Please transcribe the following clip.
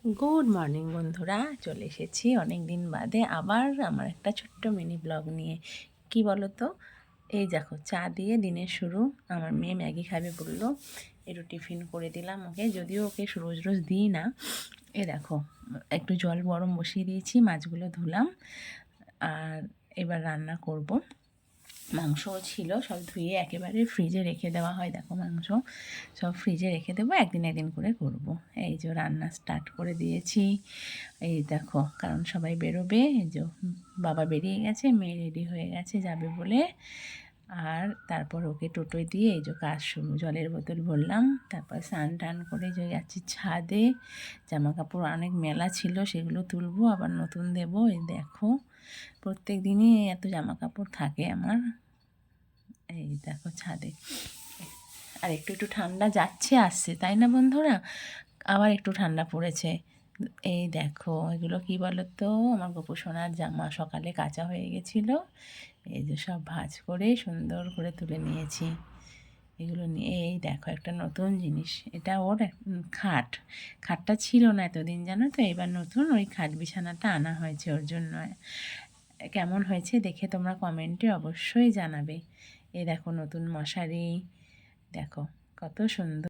Good morning বন্ধুরা, চলে এসেছি অনেক দিন বাদে আবার আমার একটা ছোট্ট মিনি ব্লগ নিয়ে। কি বলো তো, এই দেখো চা দিয়ে দিনের শুরু। আমার মেয়ে ম্যাগি খাবে বললো, একটু টিফিন করে দিলাম ওকে, যদিও ওকে রোজ রোজ দিই না। এ দেখো একটু জল গরম বসিয়ে দিয়েছি, মাছগুলো ধুলাম আর এবার রান্না করব। মাংসও ছিল, সব ধুয়ে একেবারে ফ্রিজে রেখে দেওয়া হয়। দেখো মাংস সব ফ্রিজে রেখে দেবো, একদিন একদিন করে করব। এই যে রান্না স্টার্ট করে দিয়েছি। এই দেখো, কারণ সবাই বেরোবে। এই যে বাবা বেরিয়ে গেছে, মেয়ে রেডি হয়ে গেছে যাবে বলে। আর তারপর ওকে টোটোয় দিয়ে এই যে কাজ শুরু। জলের বোতল ভরলাম, তারপর স্নান টান করে যে যাচ্ছি ছাদে। জামা কাপড় অনেক মেলা ছিল, সেগুলো তুলবো, আবার নতুন দেবো। এই দেখো প্রত্যেক দিনই এত জামা কাপড় থাকে আমার। এই দেখো ছাদে। আর একটু একটু ঠান্ডা যাচ্ছে আসছে, তাই না বন্ধুরা? আবার একটু ঠান্ডা পড়েছে। এই দেখো এগুলো কি বলো তো, আমার গোপু সোনার জামা সকালে কাচা হয়ে গেছিলো। এই যে সব ভাঁজ করে সুন্দর করে তুলে নিয়েছি। এগুলো নিয়ে এই দেখো একটা নতুন জিনিস, এটা ওর খাট। খাটটা ছিল না এতদিন, জানো তো, এবার নতুন ওই খাট বিছানাটা আনা হয়েছে ওর জন্য। কেমন হয়েছে দেখে তোমরা কমেন্টে অবশ্যই জানাবে। এই দেখো নতুন মশারি, দেখো কত সুন্দর।